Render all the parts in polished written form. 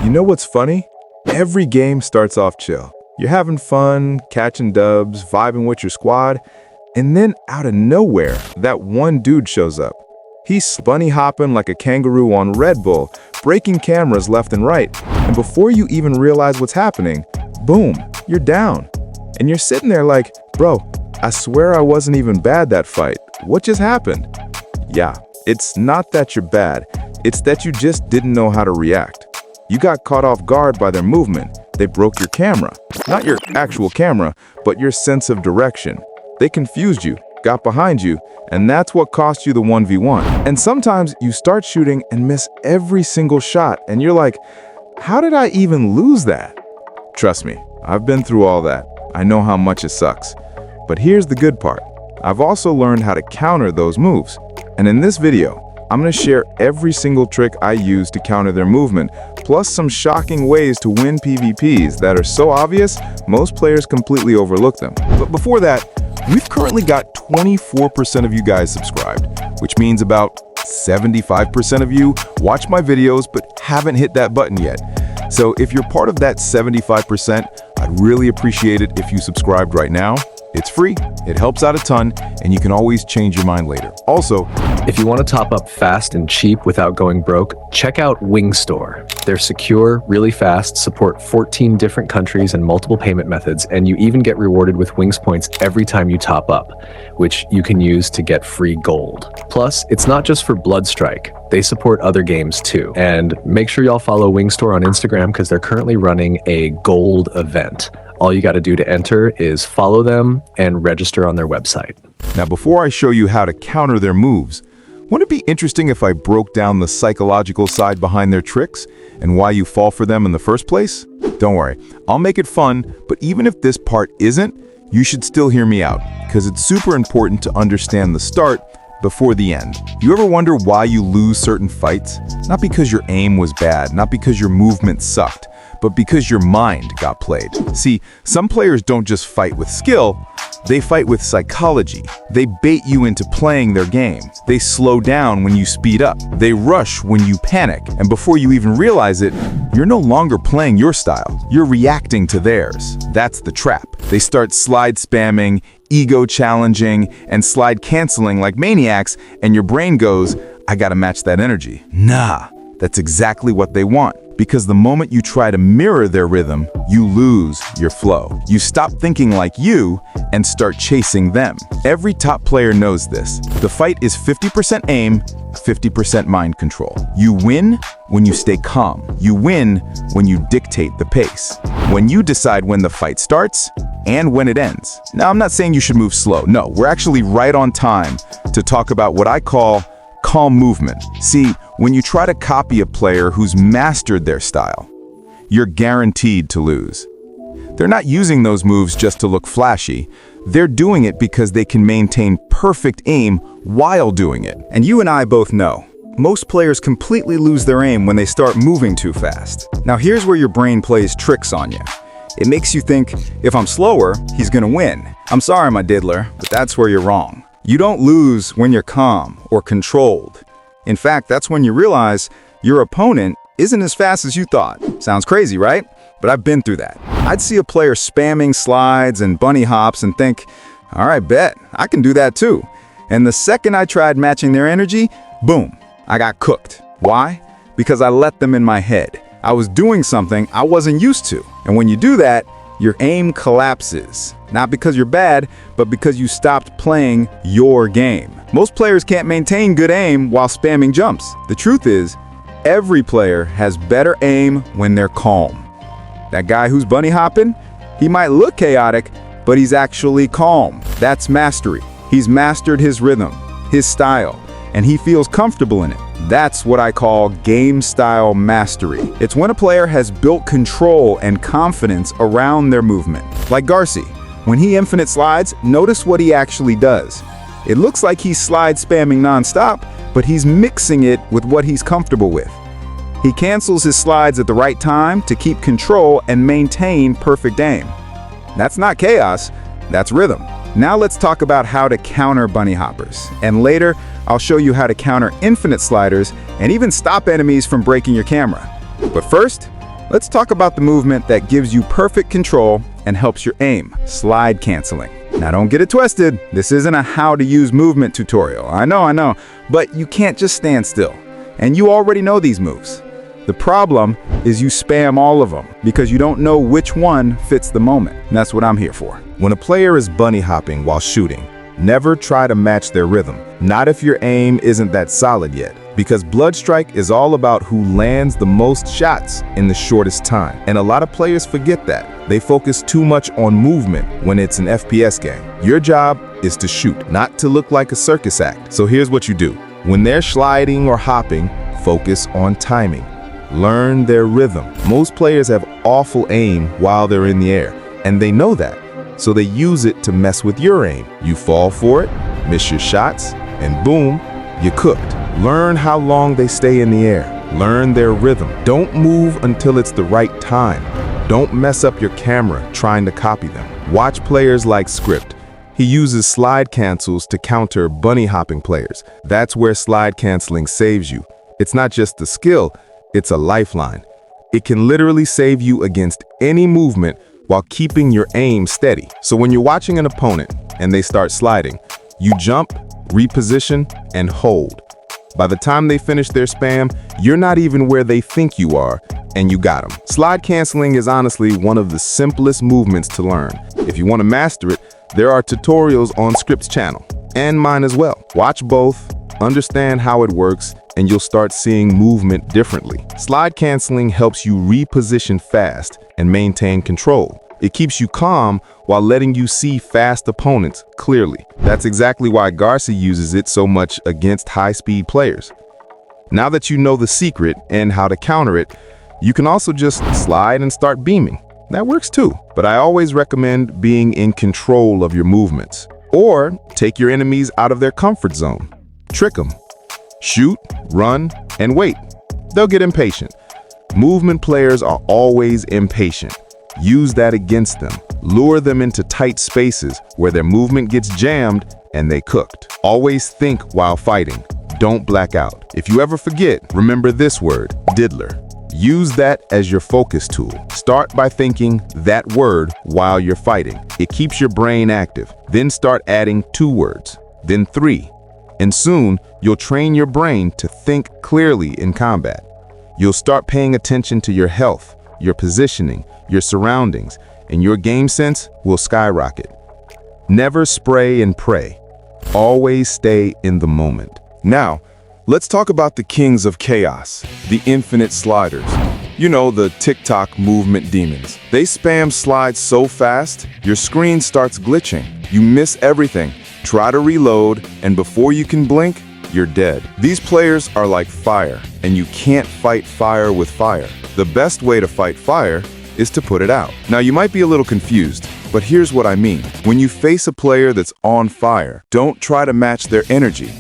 You know what's funny? Every game starts off chill. You're having fun, catching dubs, vibing with your squad, and then out of nowhere, that one dude shows up. He's bunny hopping like a kangaroo on Red Bull, breaking cameras left and right, and before you even realize what's happening, boom, you're down. And you're sitting there like, bro, I swear I wasn't even bad that fight. What just happened? Yeah, it's not that you're bad, it's that you just didn't know how to react. You got caught off guard by their movement. They broke your camera. Not your actual camera, but your sense of direction. They confused you, got behind you, and that's what cost you the 1v1. And sometimes you start shooting and miss every single shot, and you're like, how did I even lose that? Trust me, I've been through all that. I know how much it sucks. But here's the good part. I've also learned how to counter those moves. And in this video, I'm going to share every single trick I use to counter their movement, plus some shocking ways to win PvPs that are so obvious, most players completely overlook them. But before that, we've currently got 24% of you guys subscribed, which means about 75% of you watch my videos but haven't hit that button yet. So if you're part of that 75%, I'd really appreciate it if you subscribed right now. It's free, it helps out a ton, and you can always change your mind later. Also, if you want to top up fast and cheap without going broke, check out Wingstore. They're secure, really fast, support 14 different countries and multiple payment methods, and you even get rewarded with Wings points every time you top up, which you can use to get free gold. Plus, it's not just for Bloodstrike. They support other games too. And make sure y'all follow Wingstore on Instagram because they're currently running a gold event. All you got to do to enter is follow them and register on their website. Now, before I show you how to counter their moves, wouldn't it be interesting if I broke down the psychological side behind their tricks and why you fall for them in the first place? Don't worry, I'll make it fun, but even if this part isn't, you should still hear me out, because it's super important to understand the start before the end. You ever wonder why you lose certain fights? Not because your aim was bad, not because your movement sucked, but because your mind got played. See, some players don't just fight with skill, they fight with psychology. They bait you into playing their game. They slow down when you speed up. They rush when you panic. And before you even realize it, you're no longer playing your style. You're reacting to theirs. That's the trap. They start slide spamming, ego challenging, and slide canceling like maniacs, and your brain goes, I gotta match that energy. Nah, that's exactly what they want. Because the moment you try to mirror their rhythm, you lose your flow. You stop thinking like you and start chasing them. Every top player knows this. The fight is 50% aim, 50% mind control. You win when you stay calm. You win when you dictate the pace. When you decide when the fight starts and when it ends. Now, I'm not saying you should move slow. No, we're actually right on time to talk about what I call calm movement. See, when you try to copy a player who's mastered their style, you're guaranteed to lose. They're not using those moves just to look flashy. They're doing it because they can maintain perfect aim while doing it. And you and I both know, most players completely lose their aim when they start moving too fast. Now here's where your brain plays tricks on you. It makes you think, if I'm slower, he's gonna win. I'm sorry, my diddler, but that's where you're wrong. You don't lose when you're calm or controlled. In fact, that's when you realize your opponent isn't as fast as you thought. Sounds crazy, right? But I've been through that. I'd see a player spamming slides and bunny hops and think, all right, bet, I can do that too. And the second I tried matching their energy, boom, I got cooked. Why? Because I let them in my head. I was doing something I wasn't used to. And when you do that, your aim collapses. Not because you're bad, but because you stopped playing your game. Most players can't maintain good aim while spamming jumps. The truth is, every player has better aim when they're calm. That guy who's bunny hopping, he might look chaotic, but he's actually calm. That's mastery. He's mastered his rhythm, his style, and he feels comfortable in it. That's what I call game style mastery. It's when a player has built control and confidence around their movement. Like Garci, when he infinite slides, notice what he actually does. It looks like he's slide spamming nonstop, but he's mixing it with what he's comfortable with. He cancels his slides at the right time to keep control and maintain perfect aim. That's not chaos, that's rhythm. Now let's talk about how to counter bunny hoppers. And later, I'll show you how to counter infinite sliders and even stop enemies from breaking your camera. But first, Let's talk about the movement that gives you perfect control and helps your aim, slide canceling. Now don't get it twisted, this isn't a how to use movement tutorial. I know, but you can't just stand still. And you already know these moves. The problem is you spam all of them because you don't know which one fits the moment. And that's what I'm here for. When a player is bunny hopping while shooting, never try to match their rhythm. Not if your aim isn't that solid yet. Because Bloodstrike is all about who lands the most shots in the shortest time. And a lot of players forget that. They focus too much on movement when it's an FPS game. Your job is to shoot, not to look like a circus act. So here's what you do. When they're sliding or hopping, focus on timing. Learn their rhythm. Most players have awful aim while they're in the air, and they know that. So they use it to mess with your aim. You fall for it, miss your shots, and boom, you're cooked. Learn how long they stay in the air. Learn their rhythm. Don't move until it's the right time. Don't mess up your camera trying to copy them. Watch players like Script. He uses slide cancels to counter bunny hopping players. That's where slide canceling saves you. It's not just a skill, it's a lifeline. It can literally save you against any movement while keeping your aim steady. So when you're watching an opponent and they start sliding, you jump, reposition, and hold. By the time they finish their spam, you're not even where they think you are, and you got them. Slide canceling is honestly one of the simplest movements to learn. If you want to master it, there are tutorials on Script's channel, and mine as well. Watch both, understand how it works, and you'll start seeing movement differently. Slide canceling helps you reposition fast and maintain control. It keeps you calm while letting you see fast opponents clearly. That's exactly why Garcia uses it so much against high-speed players. Now that you know the secret and how to counter it, you can also just slide and start beaming. That works too, but I always recommend being in control of your movements. Or take your enemies out of their comfort zone. Trick them. Shoot, run, and wait. They'll get impatient. Movement players are always impatient. Use that against them. Lure them into tight spaces where their movement gets jammed and they cooked. Always think while fighting. Don't black out. If you ever forget, remember this word, diddler. Use that as your focus tool. Start by thinking that word while you're fighting. It keeps your brain active. Then start adding 2 words, then 3. And soon, you'll train your brain to think clearly in combat. You'll start paying attention to your health, your positioning, your surroundings, and your game sense will skyrocket. Never spray and pray. Always stay in the moment. Now, let's talk about the kings of chaos, the infinite sliders. You know, the TikTok movement demons. They spam slides so fast, your screen starts glitching. You miss everything. Try to reload, and before you can blink, you're dead. These players are like fire, and you can't fight fire with fire. The best way to fight fire is to put it out. Now, you might be a little confused, but here's what I mean. When you face a player that's on fire, don't try to match their energy.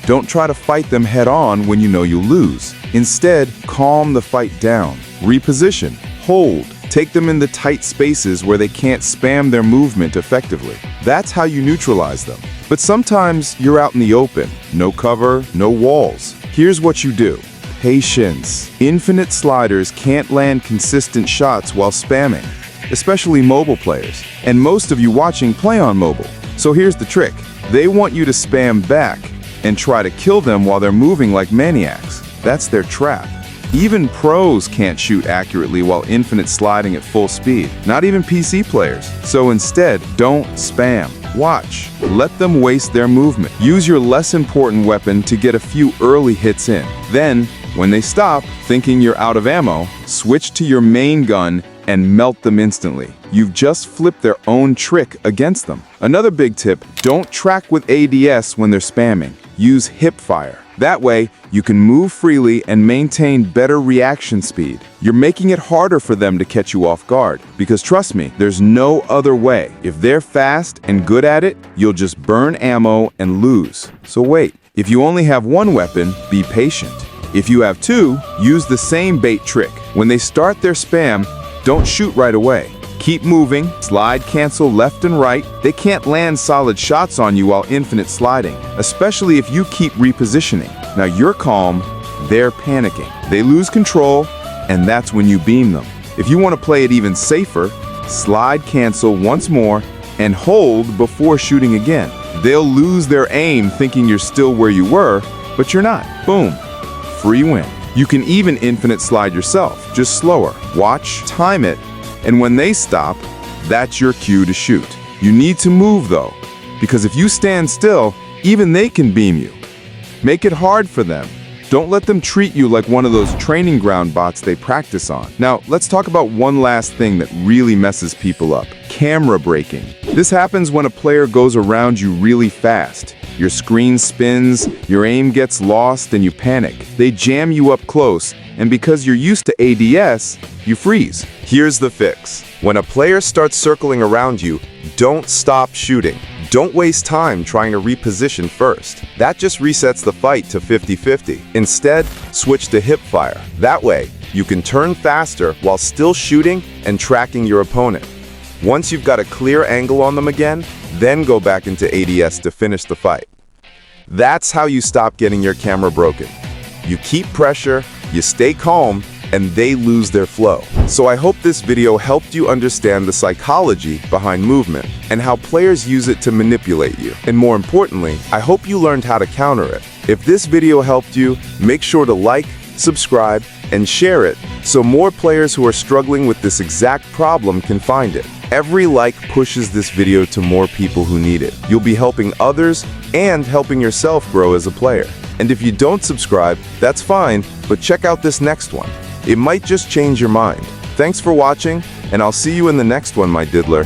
Don't try to fight them head-on when you know you'll lose. Instead, calm the fight down. Reposition, hold, take them in the tight spaces where they can't spam their movement effectively. That's how you neutralize them. But sometimes you're out in the open, no cover, no walls. Here's what you do. Patience. Infinite sliders can't land consistent shots while spamming, especially mobile players. And most of you watching play on mobile. So here's the trick. They want you to spam back and try to kill them while they're moving like maniacs. That's their trap. Even pros can't shoot accurately while infinite sliding at full speed, not even PC players. So instead, don't spam. Watch. Let them waste their movement. Use your less important weapon to get a few early hits in. Then, when they stop, thinking you're out of ammo, switch to your main gun and melt them instantly. You've just flipped their own trick against them. Another big tip, don't track with ADS when they're spamming. Use hip fire. That way, you can move freely and maintain better reaction speed. You're making it harder for them to catch you off guard, because trust me, there's no other way. If they're fast and good at it, you'll just burn ammo and lose. So wait, if you only have one weapon, be patient. If you have 2, use the same bait trick. When they start their spam, don't shoot right away. Keep moving, slide cancel left and right. They can't land solid shots on you while infinite sliding, especially if you keep repositioning. Now you're calm, they're panicking. They lose control, and that's when you beam them. If you want to play it even safer, slide cancel once more and hold before shooting again. They'll lose their aim thinking you're still where you were, but you're not. Boom. Free win. You can even infinite slide yourself, just slower. Watch, time it, and when they stop, that's your cue to shoot. You need to move though, because if you stand still, even they can beam you. Make it hard for them. Don't let them treat you like one of those training ground bots they practice on. Now, let's talk about one last thing that really messes people up. Camera braking. This happens when a player goes around you really fast. Your screen spins, your aim gets lost, and you panic. They jam you up close, and because you're used to ADS, you freeze. Here's the fix. When a player starts circling around you, don't stop shooting. Don't waste time trying to reposition first. That just resets the fight to 50-50. Instead, switch to hip fire. That way, you can turn faster while still shooting and tracking your opponent. Once you've got a clear angle on them again, then go back into ADS to finish the fight. That's how you stop getting your camera broken. You keep pressure, you stay calm, and they lose their flow. So I hope this video helped you understand the psychology behind movement and how players use it to manipulate you. And more importantly, I hope you learned how to counter it. If this video helped you, make sure to like, subscribe, and share it so more players who are struggling with this exact problem can find it. Every like pushes this video to more people who need it. You'll be helping others and helping yourself grow as a player. And if you don't subscribe, that's fine, but check out this next one. It might just change your mind. Thanks for watching, and I'll see you in the next one, my diddler.